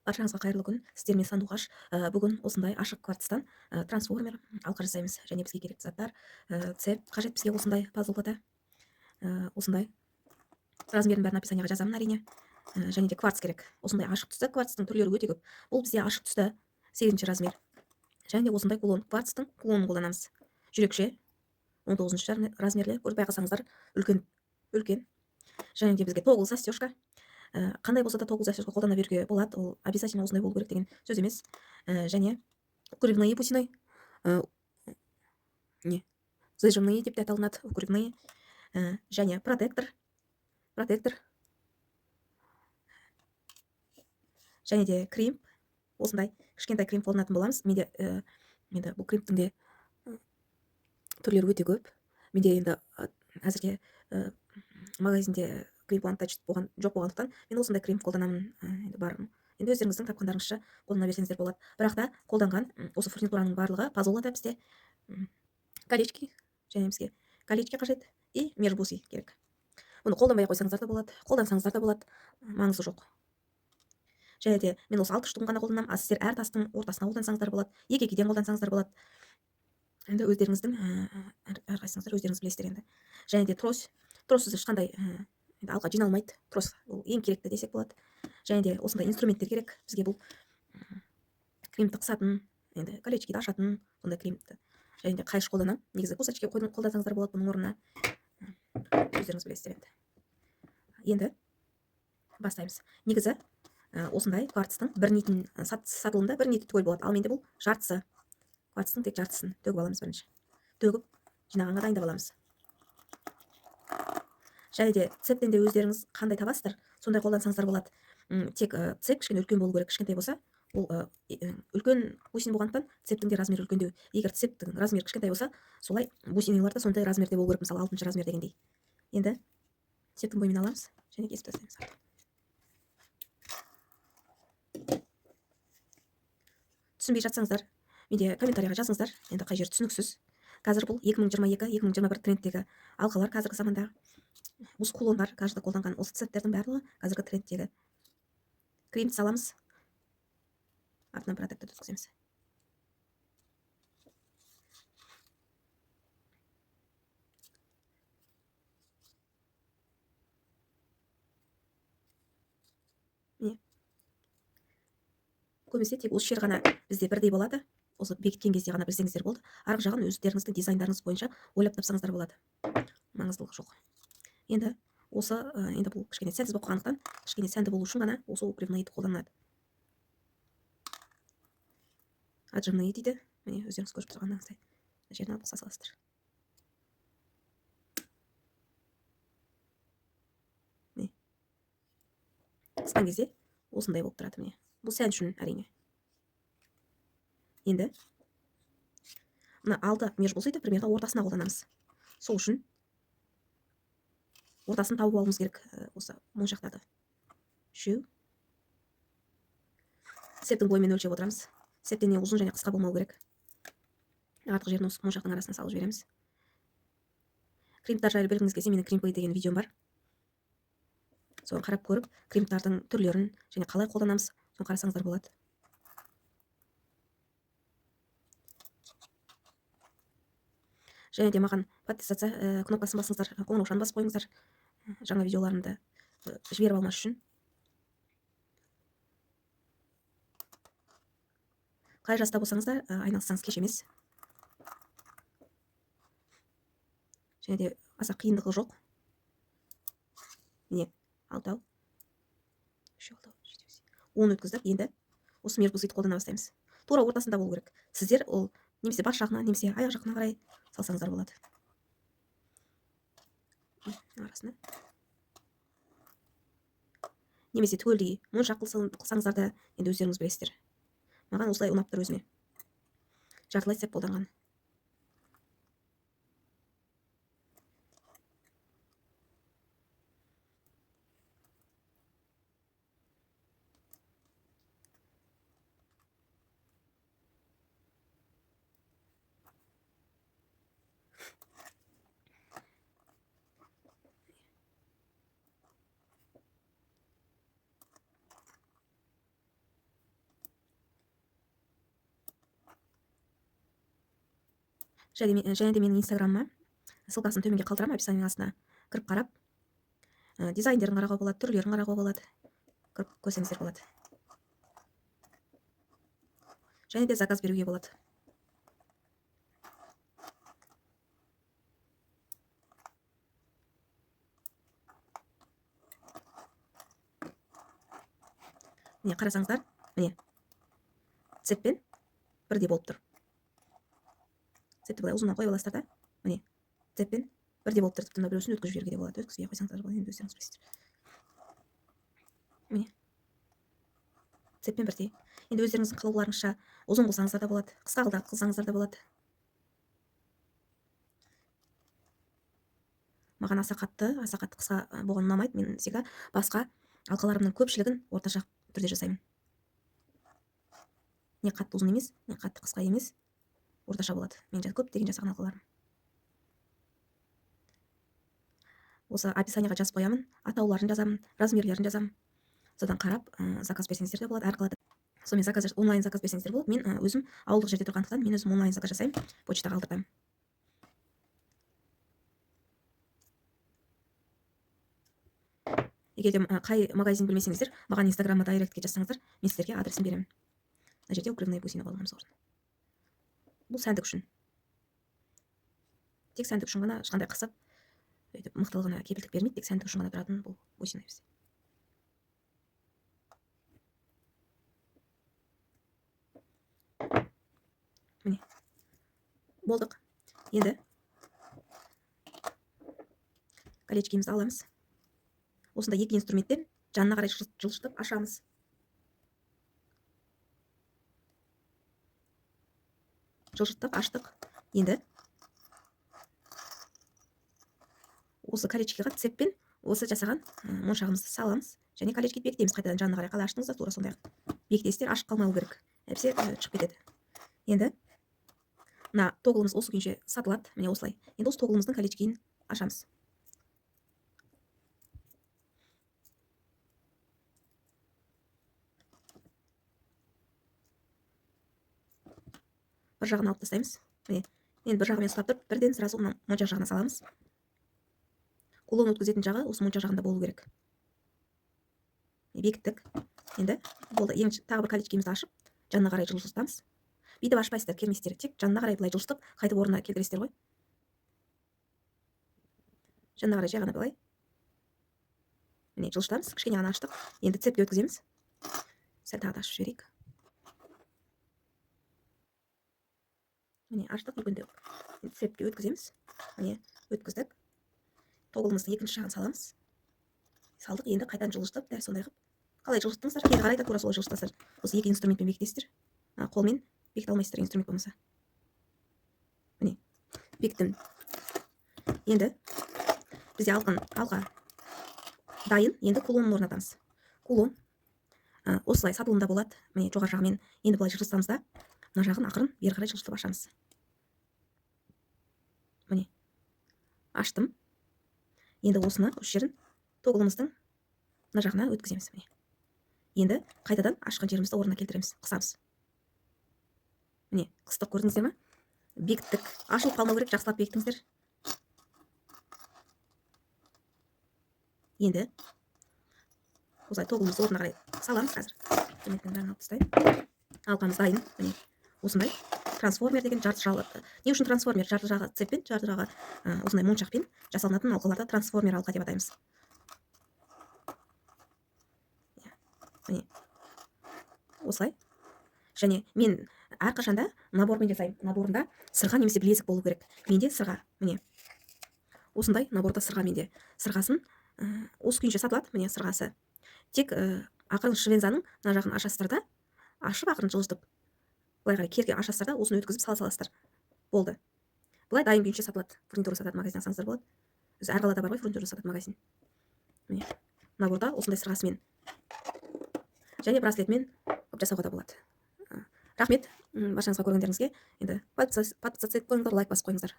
Баршаңызға қайырлы күн. Сіздермен сандуғаш. Бүгін осындай ашық кварцтан трансформер алқа жасаймыз. Және бізге керекті заттар цеп қажет бізге осындай пазлда. Осындай размерін бәрін описанияға жазамын әрине. Және де кварц керек. Осындай ашық түсті кварцтың түрлері өте көп. Бұл бізде ашық түсті 8-ші размер. Және де осындай кулон кварцтың кулонын қолданамыз. Жүрекше 19-ші размерлі. Көріп байқасаңыздар үлкен. Және де бізге тогл застежка. Қандай болса да тогл застежка қолдана беруге болады. Ол обязательно осындай болу керек деген сөз емес. Және укрывные бусины, зажимные деп те аталынады, укрывные. Және протектор. Және де кремп. Осындай кішкентай кремп қолданатын боламыз. Менде бұл кремптің де түрлері өте көп. Менде енді әзірге магазинде кремплант жоқ болғандықтан мен осындай крем қолданамын. Енді бар. Енді өздеріңіздің тапқандарыңызша қолдана берсеңіздер болады. Бірақ та қолданған осы фурнитураның барлығы пазолада бізде колечки, және бізге колечки қажет и межбусы керек. Бұны қолданбай қойсаңыздар да болады, қолдансаңыздар да болады, маңызы жоқ. Және де мен осы 6 штугын ғана қолданамын, сіздер әр тастың ортасына қолдансаңыздар болады, екі-екіден қолдансаңыздар болады. Енді өздеріңіздің әрқайсыңыздар өздеріңіз білесіздер енді. Және де троссыз ешқандай алға жиналмайды. Трос ол ең керекті десек болады. Және де осындай инструменттер керек бізге. Бұл кремпті қысатын, енді колечкиді ашатын сондай кремпті. Және де қайыш қолданамын. Негізі кусачки қолдансаңыздар болады бұның орнына. Өздеріңіз білесіздер енді. Енді бастаймыз. Негізі осындай кварцтың бір нитін сатылымда бір ниті түгел болады. Ал менде бұл жартысы. Кварцтың тек жартысын төгіп аламыз бірінші. Төгіп жинағанға дайындап аламыз. Және де цептен де өздеріңіз қандай табасыздар, сондай қолдансаңыздар болады. Тек цеп кішкене үлкен болу керек. Кішкентай болса, ол үлкен бусин болғандықтан цептің де размері үлкендеу. Егер цептің размері кішкентай болса, солай бусинилар да сондай размерде болу керек. Мысалы 6-ші размер дегендей. Енді цептің бойымен аламыз және кесіп тастаймыз. Түсінбей жатсаңыздар, менде комментарийға жазыңыздар. Енді қай жер түсініксіз. Қазір бұл 2022-2021 трендтегі алқалар қазіргі заманда. Осы кулондар, кажды қолданған осы цептердің барлығы қазіргі трендтегі. Кремп саламыз. Артынан протектор өткіземіз. Міне. Көбінесе тек осы жер ғана бізде бірдей болады. Осы бекіткен кезде ғана білсеңіздер болды. Арғы жағын өздеріңіздің дизайндарыңыз бойынша ойлап тапсаңыздар болады. Маңыздылығы жоқ. Енді осы енді бұл кішкене сәнсіз болып қалғандықтан, кішкене сәнді болу үшін ғана осы укрывныйды қолданады. Отжимные дейді. Міне өздеріңіз көріп тұрғаныңыздай. Жерін алып қыса саласыздар. Міне. Қысқан кезде осындай болып тұрады. Міне. Бұл сән үшін әрине. Енді мына алды межбусыйды примерно ортасына қолданамыз. Сол үшін ортасын тауып алуымыз керек осы моншақтарды. Үшеу. Цептің бойымен өлшеп отырамыз. Цептен не ұзын және қысқа болмау керек. Артық жерін осы моншақтың арасына салып жібереміз. Кремптар жайлы білгіңіз келсе, менің кремпы деген видеом бар. Соны қарап көріп, кремптардың түрлерін және қалай қолданамыз, соны қарасаңыздар болады. Және де маған подписаться кнопкасын басыңыздар, қоңыраушаны басып қойыңыздар. Жаңа видеоларымды жіберіп алмас үшін. Қай жаста болсаңыздар, айналыссаңыз кеш емес. Және де аса қиындығы жоқ. Міне, 6-ау. 3-ау, 10 өткіздік. Енді осы межбусыйды қолдана бастаймыз. Тура ортасында болу керек. Сіздер ол немесе бас жағына, немесе аяқ жағына қарай салсаңыздар болады. Арасына. Немесе түгелдей моншақ қылсаңыздар да енді өздеріңіз білесіздер. Маған осылай ұнап тұр өзіме. Жартылай цеп қолданған. және де менің инстаграмыма ссылкасын төменге қалдырамын, описаниенің астына кіріп қарап, дизайндерін қарауға болады, түрлерін қарауға болады, кіріп көрсеңіздер болады. Және де заказ беруге болады. Міне қарасаңыздар, міне цеппен бірдей болып тұр. Цепті былай ұзыннан қойып аласыздар да, міне цеппен бірдей болып тұр. Тіпті біреусін өткізіп жіберуге де болады. Өткізбей қойсаңыздар болады, енді өздеріңіз білесіздер. Міне цеппен бірдей. Енді өздеріңіздің қалауларыңызша ұзын қылсаңыздар да болады, қысқа қылсаңыздар да болады. Маған аса қатты қысқа болған ұнамайды. Мен всегда басқа алқаларымның көпшілігін орташа түрде жасаймын. Не қатты ұзын емес, не қатты қысқа емес, орташа болады. Мен көптеген жасаған алқаларым. Осы описаниеға жазып қоямын, атауларын жазамын, размерлерін жазамын. Содан қарап, заказ берсеңіздер де болады, әр қалада. Сонымен онлайн заказ берсеңіздер болады. Мен өзім ауылдық жерде тұрғандықтан, мен өзім онлайн заказ жасаймын, почтаға алдыртамын. Егер де қай магазин білмесеңіздер, маған инстаграмда дайректке жазсаңыздар, мен сіздерге адресін беремін. Мына жерде укрывная бусина балғанымыз орын. Бұл сәндік үшін. Тек сәндік үшін ғана, ешқандай қысып, мықтылығына кепілдік бермейді, тек сәндік үшін ғана тұратын бұл бусина берсе. Міне болдық. Енді колечкемізді аламыз. Осында екі инструментпен жанына қарай жылжытып ашамыз. Жылжыттық, аштық. Енді осы колечкеге цеппен осы жасаған моншағымызды саламыз. Және колечкеді бекітеміз. Қайтадан жанына қарай қалай аштыңыздар, тура сондай бекітесіздер, ашық қалмау керек. Әпсе шығып кетеді. Енді мына тоғылымыз осы күйінше сатылады. Міне осылай. Енді осы тоғылымыздың колечкеін ашамыз. Бір жағын алып тастаймыз. Міне, енді бір жағымен ұстап тұрып, бірден сразу мына моншақ жағына саламыз. Кулон өткізетін жағы осы моншақ жағында болу керек. Бекіттік. Енді болды. Тағы бір колечкемізді ашып, жанына қарай жылжытамыз. Бүйтіп ашпайсыздар, кермейсіздер. Тек жанына қарай былай жылжытып, қайтып орнына келтіресіздер ғой. Жанына қарай жай ғана былай. Міне жылжытамыз. Кішкене ғана аштық. Енді цепке өткіземіз. Сәл тағы да ашып жіберейік. Міне аштық үлкендеу. Цепке өткіземіз. Міне өткіздік. Тоғылымыздың екінші жағын саламыз. Салдық. Енді қайтадан жылжытып, дәл сондай қылып. Қалай жылжыттыңыздар? Кері қарай да тура солай жылжытасыздар. Осы екі инструментпен бекітесіздер. Қолмен бекіте алмайсыздар, инструмент болмаса. Міне бекіттім. Енді бізде алға дайын. Енді кулонын орнатамыз. Кулон осылай сатылымда болады. Міне жоғары жағымен енді былай жылжытамыз да, мына жағын ақырын бері қарай жылжытып ашамыз. Міне аштым. Енді осыны осы жерін тоғылымыздың мына жағына өткіземіз. Міне енді қайтадан ашқан жерімізді орнына келтіреміз, қысамыз. Міне қыстық, көрдіңіздер ме? Бекіттік. Ашылып қалмау керек, жақсылап бекітіңіздер. Енді осылай тоғылымызды орнына қарай саламыз. Қазір төменнен бәрін алып тастайын. Алқамыз дайын. Міне осындай трансформер деген жарты жағы. Не үшін трансформер? Жарты жағы цеппен, жарты жағы осындай моншақпен жасалынатын алқаларды трансформер алқа деп атаймыз. Міне осылай. Және мен әрқашанда набормен жасаймын. Наборында сырға немесе білезік болу керек. Менде сырға. Міне осындай наборда сырға менде. Сырғасын осы күйінше сатылады. Міне сырғасы. Тек ақырын швензаның мына жағын ашасыздар да, ашып ақырын жылжытып, былай қарай керге ашасыздар да, осыны өткізіп саласыздар. Болды. Былай дайын күйінше сатылады. Фурнитура сататын магазин алсаңыздар болады. Өзі әр қалада бар ғой фурнитура сататын магазин. Міне наборда осындай сырғасымен және браслетмен жасауға да болады. Рахмет баршаңызға көргендеріңізге. Енді подписаться етіп қойыңыздар, лайк басып қойыңыздар.